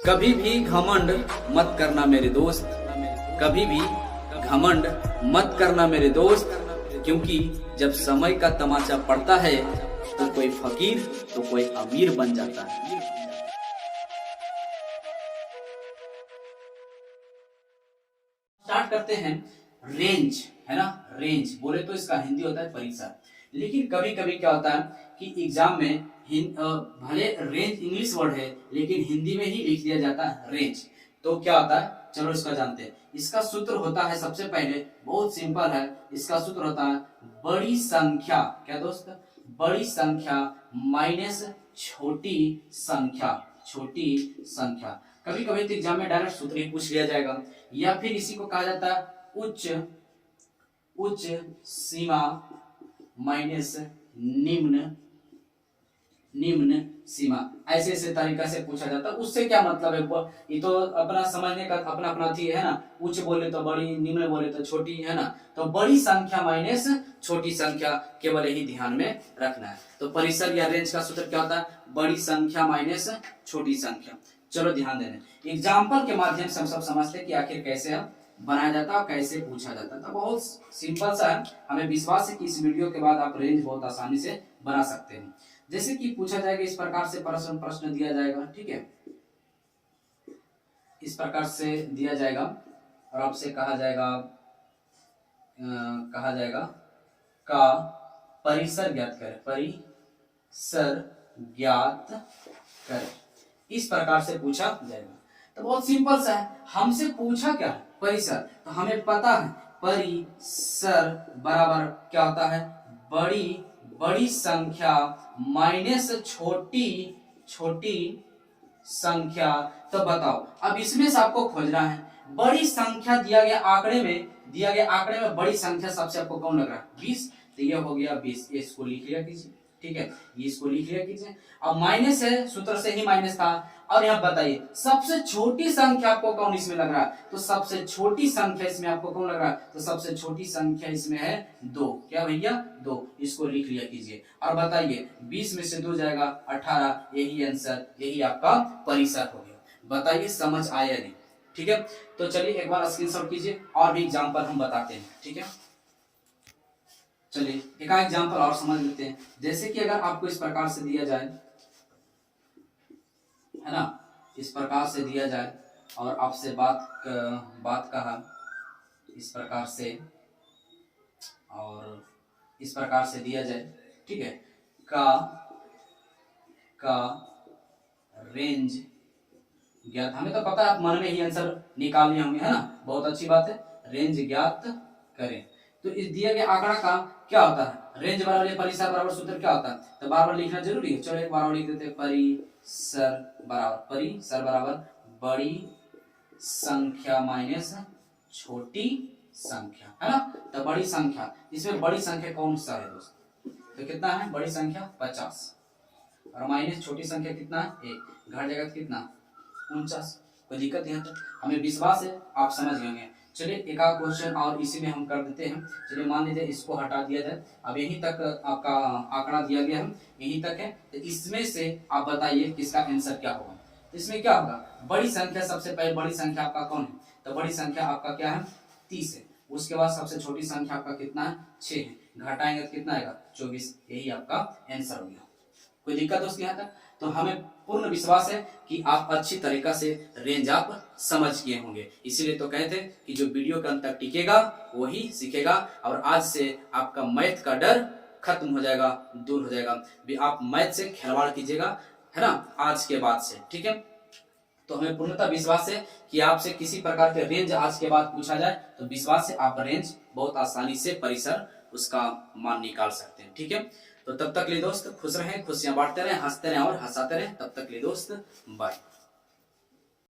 कभी भी घमंड मत करना मेरे दोस्त, कभी भी घमंड मत करना मेरे दोस्त, क्योंकि जब समय का तमाचा पड़ता है तो कोई फकीर तो कोई अमीर बन जाता है। स्टार्ट करते हैं। रेंज है ना, रेंज बोले तो इसका हिंदी होता है परिसर। लेकिन कभी कभी क्या होता है कि एग्जाम में भले रेंज इंग्लिश वर्ड है लेकिन हिंदी में ही लिख दिया जाता है रेंज। तो क्या होता है, चलो इसका जानते हैं। इसका सूत्र होता है, सबसे पहले बहुत सिंपल है, इसका सूत्र होता है बड़ी संख्या, क्या दोस्त, बड़ी संख्या माइनस छोटी संख्या, छोटी संख्या। कभी कभी तो एग्जाम में डायरेक्ट सूत्र ही पूछ लिया जाएगा, या फिर इसी को कहा जाता है उच्च सीमा माइनस निम्न सीमा। ऐसे ऐसे तरीका से पूछा जाता है। उससे क्या मतलब है, ये तो अपना समझने का अपना अपना थी है ना। उच्च बोले तो बड़ी, निम्न बोले तो छोटी, है ना। तो बड़ी संख्या माइनस छोटी संख्या, केवल यही ध्यान में रखना है। तो परिसर या रेंज का सूत्र क्या होता है, बड़ी संख्या माइनस छोटी संख्या। चलो ध्यान देना, एग्जाम्पल के माध्यम से हम सब समझते हैं कि आखिर कैसे बनाया जाता है और कैसे पूछा जाता है। तो बहुत सिंपल सा है, हमें विश्वास है कि इस वीडियो के बाद आप रेंज बहुत आसानी से बना सकते हैं। जैसे कि पूछा जाएगा इस प्रकार से प्रश्न दिया जाएगा, ठीक है, इस प्रकार से दिया जाएगा और आपसे कहा जाएगा का परिसर ज्ञात करें, परिसर ज्ञात करें, इस प्रकार से पूछा जाएगा। तो बहुत सिंपल सा है, हमसे पूछा क्या है, परिसर। तो हमें पता है परिसर बराबर क्या होता है, बड़ी संख्या माइनस छोटी संख्या। तो बताओ, अब इसमें से आपको खोजना है बड़ी संख्या। दिया गया आंकड़े में बड़ी संख्या सबसे आपको कौन लग रहा है, 20। तो ये हो गया 20, इसको लिख लिया कीजिए, ठीक है, ये इसको लिख लिया कीजिए। अब माइनस है, सूत्र से ही माइनस था। और यहाँ बताइए सबसे छोटी संख्या आपको कौन इसमें लग रहा है, तो सबसे छोटी संख्या इसमें आपको कौन लग रहा है, तो सबसे छोटी संख्या इसमें है 2। क्या भैया, 2, इसको लिख लिया कीजिए। और बताइए 20 में से 2 जाएगा 18, यही आंसर, यही आपका परिसर हो गया। बताइए समझ आया नहीं, ठीक है। तो चलिए एक बार स्क्रीनशॉट कीजिए और भी एग्जाम्पल हम बताते हैं, ठीक है। चलिए एक एग्जाम्पल और समझ लेते हैं। जैसे कि अगर आपको इस प्रकार से दिया जाए, है ना, इस प्रकार से दिया जाए और आपसे बात कहा इस प्रकार से और इस प्रकार से दिया जाए, ठीक है, का रेंज ज्ञात। हमें तो पता है, आप मन में ही आंसर निकाल लिए होंगे, है ना, बहुत अच्छी बात है। रेंज ज्ञात करें। तो इस दिए गए आंकड़ा का क्या होता है, रेंज बराबर परिसर बराबर सूत्र क्या होता है, तो बार बार लिखना जरूरी है। चलो एक बार और लिख देते हैं, परिसर बराबर बड़ी संख्या माइनस छोटी संख्या, है ना। तो बड़ी संख्या, इसमें बड़ी संख्या कौन सा है दोस्त, तो कितना है, बड़ी संख्या 50 और माइनस छोटी संख्या कितना है, 1, घट जाएगा तो कितना 49। कोई दिक्कत यहाँ तक, हमें विश्वास है आप समझ गए होंगे। चलिए एक आध क्वेश्चन और इसी में हम कर देते हैं। चलिए मान लीजिए इसको हटा दिया जाए, अब यहीं तक आपका आंकड़ा दिया गया है, यहीं तक है। तो इसमें से आप बताइए किसका आंसर क्या होगा। तो इसमें क्या होगा, बड़ी संख्या, सबसे पहले बड़ी संख्या आपका कौन है, तो बड़ी संख्या आपका क्या है, 30 है। उसके बाद सबसे छोटी संख्या आपका कितना है, 6 है, घटाएंगे तो कितना आएगा, 24। यही आपका आंसर हो गया। कोई दिक्कत दोस्त यहाँ तक। तो हमें पूर्ण विश्वास है कि आप अच्छी तरीका से रेंज आप समझ गए होंगे। इसीलिए तो कहते हैं कि जो वीडियो के अंत तक टिकेगा वही सीखेगा। और आज से आपका मैथ का डर खत्म हो जाएगा, दूर हो जाएगा। भी आप मैथ से खिलवाड़ कीजिएगा, है ना, आज के बाद से, ठीक है। तो हमें पूर्णतः विश्वास है कि आपसे किसी प्रकार के रेंज आज के बाद पूछा जाए तो विश्वास है आप रेंज बहुत आसानी से परिसर उसका मान निकाल सकते हैं, ठीक है। तो तब तक लिए दोस्त खुश रहें, खुशियां बांटते रहें, हंसते रहें और हंसाते रहें। तब तक लिए दोस्त बाय।